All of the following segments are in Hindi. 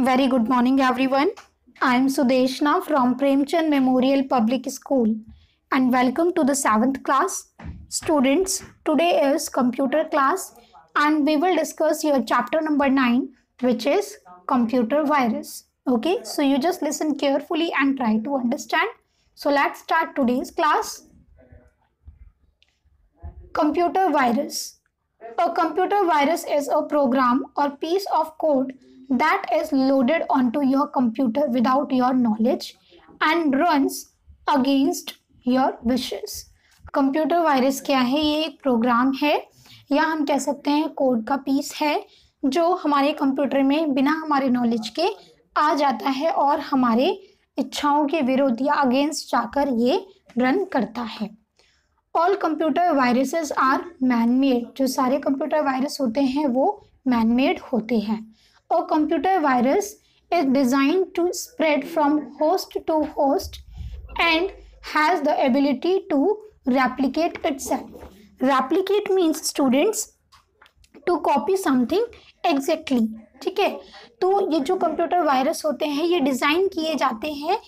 Very good morning, everyone. I am Sudeshna from Premchand Memorial Public School and welcome to the 7th class. Students, today is computer class and we will discuss your chapter number 9, which is computer virus. Okay, so you just listen carefully and try to understand. So let's start today's class. Computer virus. A computer virus is a program or piece of code that is loaded onto your computer without your knowledge and runs against your wishes. Computer virus क्या है? ये एक प्रोग्राम है या हम कह सकते हैं कोड का पीस है जो हमारे कंप्यूटर में बिना हमारे नॉलेज के आ जाता है और हमारे इच्छाओं के विरुद्ध या अगेंस्ट जाकर ये रन करता है. All computer viruses are man made. जो सारे कंप्यूटर वायरस होते हैं वो मैन मेड होते हैं. और computer virus is design to spread from host to host and has the ability to replicate itself. Replicate means students to copy something exactly. ठीक है, तो ये जो कंप्यूटर वायरस होते हैं ये डिज़ाइन किए जाते हैं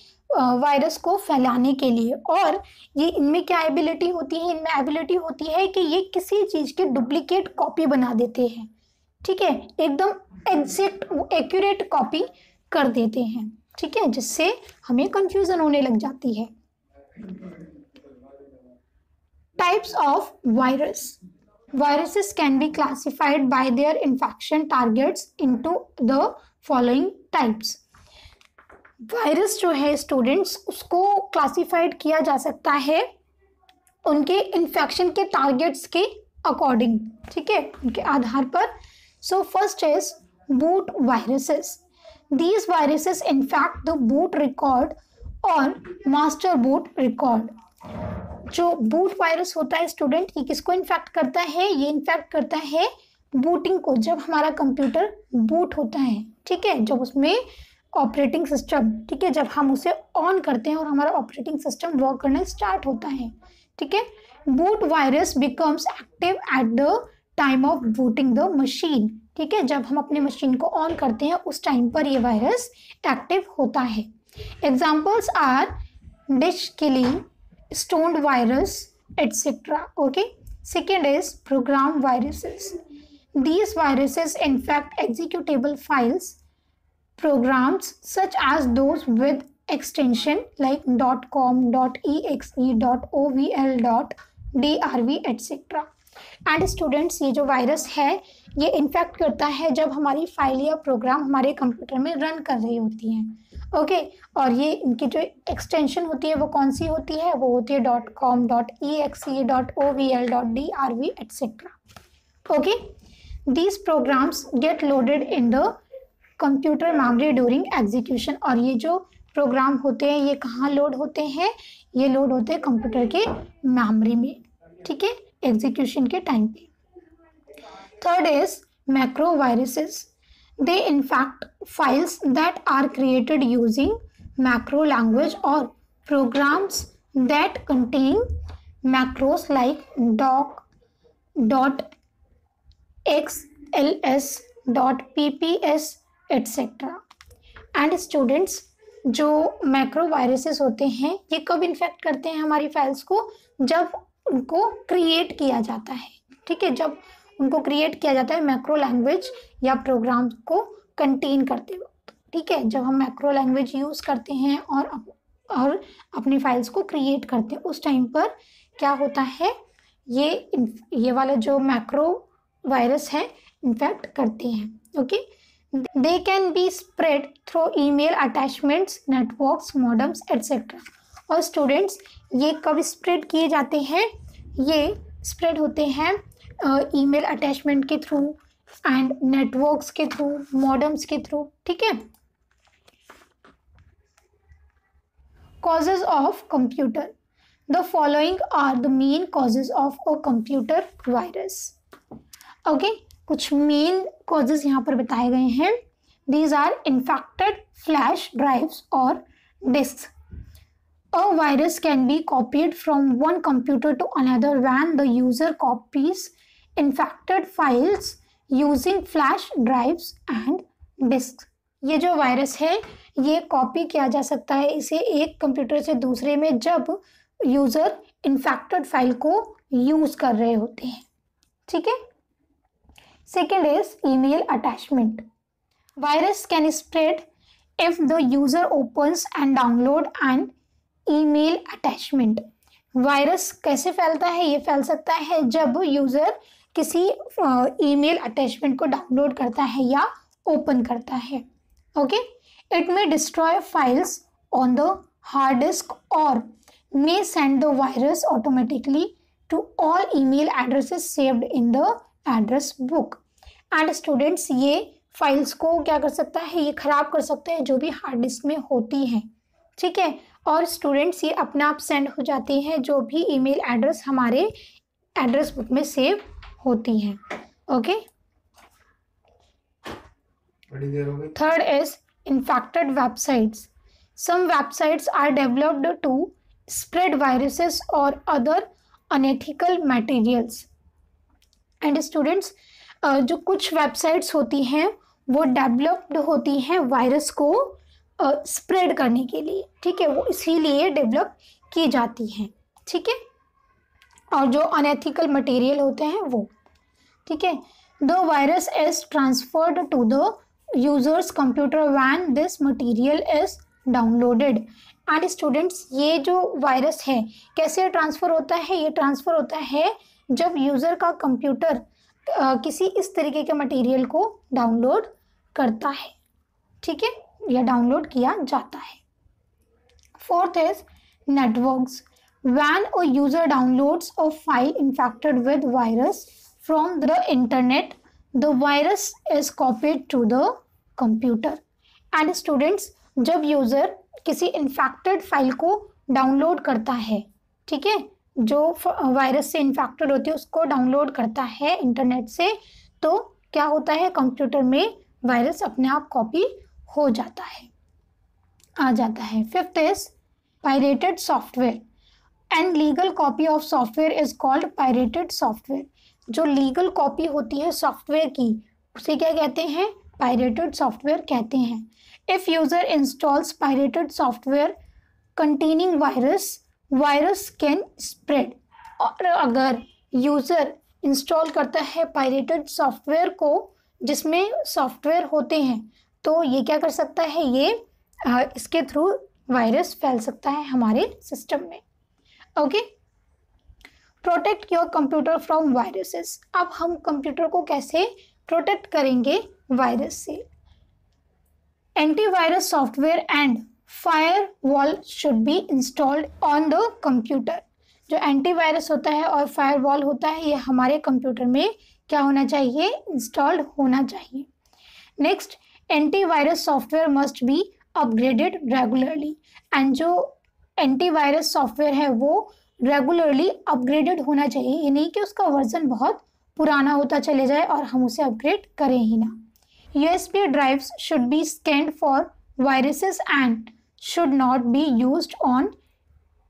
वायरस को फैलाने के लिए. और ये इनमें क्या एबिलिटी होती है? इनमें एबिलिटी होती है कि ये किसी चीज़ की डुप्लीकेट कॉपी बना देते हैं. ठीक है, एकदम एग्जैक्ट एक्यूरेट कॉपी कर देते हैं. ठीक है, जिससे हमें कंफ्यूजन होने लग जाती है. Types of virus. Viruses can be classified by their infection targets into the following types. Virus जो है स्टूडेंट्स उसको क्लासिफाइड किया जा सकता है उनके इन्फेक्शन के टारगेट्स के अकॉर्डिंग. ठीक है, उनके आधार पर. So first is boot viruses. These viruses infect the boot record और मास्टर बूट रिकॉर्ड. जो बूट वायरस होता है स्टूडेंट ये किसको इन्फेक्ट करता है? ये इन्फेक्ट करता है बूटिंग को. जब हमारा कंप्यूटर बूट होता है, ठीक है, जब उसमें ऑपरेटिंग सिस्टम, ठीक है, जब हम उसे ऑन करते हैं और हमारा ऑपरेटिंग सिस्टम वर्क करना स्टार्ट होता है. ठीक है, boot virus becomes active at the time of booting the machine. ठीक है, जब हम अपने मशीन को ऑन करते हैं उस टाइम पर ये वायरस एक्टिव होता है. Examples are dish killing, stoned virus, etc. Okay. Second is program viruses. These viruses infect executable files, programs such as those with extension like .com, .exe, .ovl, .drv, etc. And students ये जो वायरस है ये इन्फेक्ट करता है जब हमारी फाइल या प्रोग्राम हमारे कंप्यूटर में रन कर रही होती हैं. ओके, और ये इनकी जो एक्सटेंशन होती है वो कौन सी होती है? वो होती है .com, .exe, .ovl, .drv, etc. Okay, these programs get loaded in the computer memory during execution. और ये जो प्रोग्राम होते हैं ये कहाँ लोड होते हैं? ये लोड होते हैं कंप्यूटर के मेमोरी में. ठीक है, एग्जीक्यूशन के टाइम पे. Third is macro viruses. They infect files that are created using macro language or programs that contain macros like doc, .xls, .pps, etc. And students, जो मैक्रो वायरसेस होते हैं ये कब इन्फेक्ट करते हैं हमारी फाइल्स को? जब उनको क्रिएट किया जाता है. ठीक है, जब उनको क्रिएट किया जाता है मैक्रो लैंग्वेज या प्रोग्राम को कंटेन करते वक्त. ठीक है, जब हम मैक्रो लैंग्वेज यूज़ करते हैं और अपनी फाइल्स को क्रिएट करते हैं उस टाइम पर क्या होता है? ये वाला जो मैक्रो वायरस है इन्फेक्ट करते हैं. Okay, they can be spread through email attachments, networks, modems, etcetera. और स्टूडेंट्स ये कब स्प्रेड किए जाते हैं? ये स्प्रेड होते हैं ईमेल अटैचमेंट के थ्रू एंड नेटवर्क्स के थ्रू, मॉडेम्स के थ्रू. ठीक है. Causes of computer. The following are the main causes of a computer virus. Okay, कुछ मेन कॉजेज यहाँ पर बताए गए हैं. These are infected flash drives और disk. A virus can be copied from one computer to another when the user copies infected files using flash drives and disks. ये जो वायरस है ये कॉपी किया जा सकता है इसे एक कंप्यूटर से दूसरे में जब यूजर इन्फेक्टेड फाइल को यूज कर रहे होते हैं। ठीक है। Second is email attachment. Virus can spread if the user opens and download an email attachment. Virus कैसे फैलता है? ये फैल सकता है जब यूजर किसी ईमेल अटैचमेंट को डाउनलोड करता है या ओपन करता है। Okay, it may destroy files on the hard disk और may send the virus automatically to all email addresses saved in the address book. And students, ये फाइल्स को क्या कर सकता है? ये खराब कर सकते हैं जो भी हार्ड डिस्क में होती हैं। ठीक है। और स्टूडेंट्स ये अपने आप सेंड हो जाती हैं जो भी ईमेल एड्रेस हमारे एड्रेस बुक में सेव होती हैं। Okay. Third is infected websites. Some websites are developed to spread viruses or other unethical materials. And students, जो कुछ वेबसाइट्स होती हैं वो डेवलप्ड होती हैं वायरस को स्प्रेड करने के लिए। ठीक है, वो इसीलिए डेवलप की जाती हैं। ठीक है। और जो अनएथिकल मटेरियल होते हैं वो। ठीक है। The virus is transferred to the user's computer when this material is downloaded. And students, ये जो वायरस है कैसे ट्रांसफ़र होता है? ये ट्रांसफ़र होता है जब यूज़र का कंप्यूटर किसी इस तरीके के मटेरियल को डाउनलोड करता है। ठीक है, या डाउनलोड किया जाता है। Fourth is networks. When a user downloads a file infected with virus from the internet, the virus is copied to the computer. And students, जब यूज़र किसी इन्फेक्टेड फाइल को डाउनलोड करता है, ठीक है, जो वायरस से इन्फेक्टेड होती है उसको डाउनलोड करता है इंटरनेट से, तो क्या होता है? कंप्यूटर में वायरस अपने आप कॉपी हो जाता है, आ जाता है। Fifth is pirated software. And legal copy of software is called pirated software. जो लीगल कॉपी होती है सॉफ्टवेयर की उसे क्या कहते हैं? पायरेटेड सॉफ्टवेयर कहते हैं। If user installs pirated software containing virus can spread। और अगर यूज़र इंस्टॉल करता है पायरेटेड सॉफ्टवेयर को जिसमें सॉफ्टवेयर होते हैं तो ये क्या कर सकता है? ये इसके थ्रू वायरस फैल सकता है हमारे सिस्टम में। Okay. Protect your computer from viruses. अब हम कंप्यूटर को कैसे प्रोटेक्ट करेंगे वायरस से? Antivirus software and firewall should be installed on the computer। जो एंटीवायरस होता है और फायरवॉल होता है ये हमारे कंप्यूटर में क्या होना चाहिए? इंस्टॉल्ड होना चाहिए। Next, antivirus software must be upgraded regularly. And जो एंटीवायरस सॉफ्टवेयर है वो रेगुलरली अपग्रेडेड होना चाहिए। ये नहीं कि उसका वर्जन बहुत पुराना होता चले जाए और हम उसे अपग्रेड करें ही ना। USB drives should be scanned for viruses and should not be used on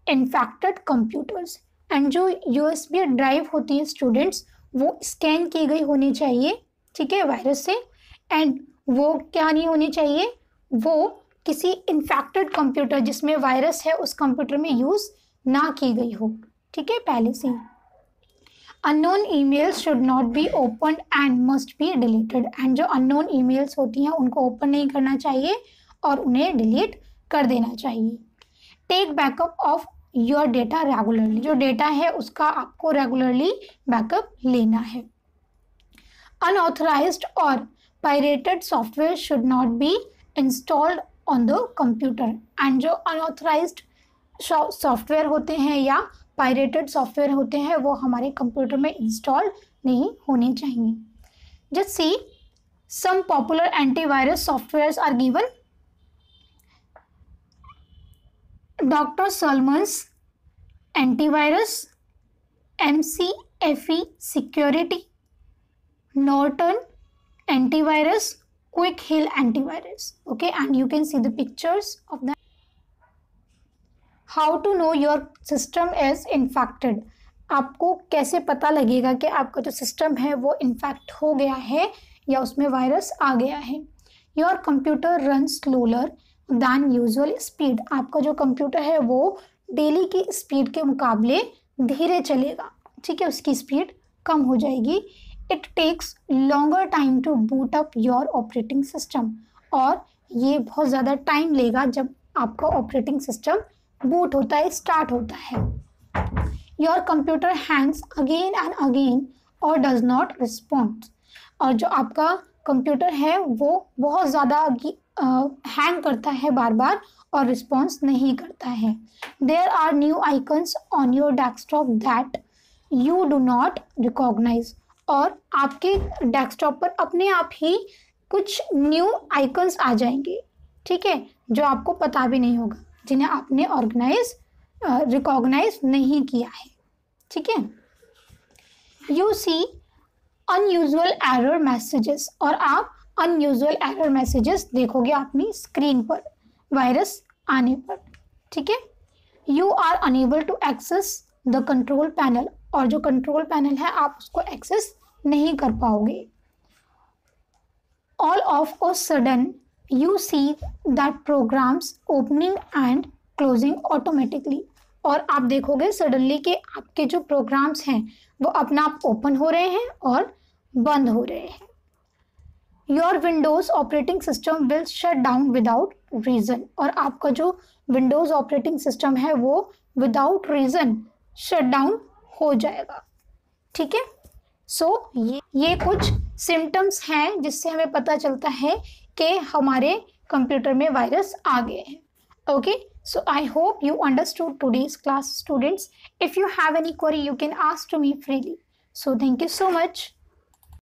infected computers। And जो USB ड्राइव होती है स्टूडेंट्स वो स्कैन की गई होनी चाहिए, ठीक है, वायरस से। एंड वो क्या नहीं होनी चाहिए? वो किसी इन्फेक्टेड कंप्यूटर जिसमें वायरस है उस कंप्यूटर में यूज़ ना की गई हो। ठीक है, पहले से। Unknown emails should not be open and must be deleted. And जो अननोन ईमेल्स होती हैं उनको ओपन नहीं करना चाहिए और उन्हें डिलीट कर देना चाहिए। Take backup of your data regularly. जो डेटा है उसका आपको रेगुलरली बैकअप लेना है। अनऑथराइज्ड और pirated software should not be installed on the computer. And जो अनऑथराइज्ड सॉफ्टवेयर होते हैं या पायरेटेड सॉफ्टवेयर होते हैं वो हमारे कंप्यूटर में इंस्टॉल नहीं होने चाहिए। Just see some popular antivirus softwares are given. Doctor Solomon's antivirus, McAfee security, Norton antivirus, Quick Heal antivirus. Okay, and you can see the pictures of that. How to know your system is infected. आपको कैसे पता लगेगा कि आपका जो सिस्टम है वो इन्फेक्ट हो गया है या उसमें वायरस आ गया है? Your computer run slower than usual speed, आपका जो कंप्यूटर है वो डेली की स्पीड के मुकाबले धीरे चलेगा, ठीक है, उसकी स्पीड कम हो जाएगी। It takes longer time to boot up your operating system, और ये बहुत ज़्यादा टाइम लेगा जब आपका ऑपरेटिंग सिस्टम बूट होता है, स्टार्ट होता है। Your computer Hanks again and again और डज नॉट रिस्पॉन्ड, और जो आपका कंप्यूटर है वो बहुत ज़्यादा हैंग करता है बार बार और रिस्पॉन्स नहीं करता है। There are new icons on your desktop that you do not recognise, और आपके डेस्कटॉप पर अपने आप ही कुछ न्यू आइकन्स आ जाएंगे, ठीक है, जो आपको पता भी नहीं होगा, जिन्हें आपने रिकॉग्नाइज नहीं किया है, ठीक है। You see unusual error messages, और आप अनयूजुअल एरर मैसेजेस देखोगे अपनी स्क्रीन पर वायरस आने पर, ठीक है। You are unable to access the control panel, और जो कंट्रोल पैनल है आप उसको एक्सेस नहीं कर पाओगे। All of a sudden you see that programs opening and closing automatically, और आप देखोगे सडनली कि आपके जो प्रोग्राम्स हैं वो अपना आप ओपन हो रहे हैं और बंद हो रहे हैं। Your Windows operating system will shut down without reason, और आपका जो विंडोज ऑपरेटिंग सिस्टम है वो विदाउट रीज़न शट डाउन हो जाएगा, ठीक है। सो ये कुछ सिम्टम्स हैं जिससे हमें पता चलता है कि हमारे कंप्यूटर में वायरस आ गए हैं। Okay, so I hope you understood today's class, students. If you have any query, you can ask to me freely. So thank you so much.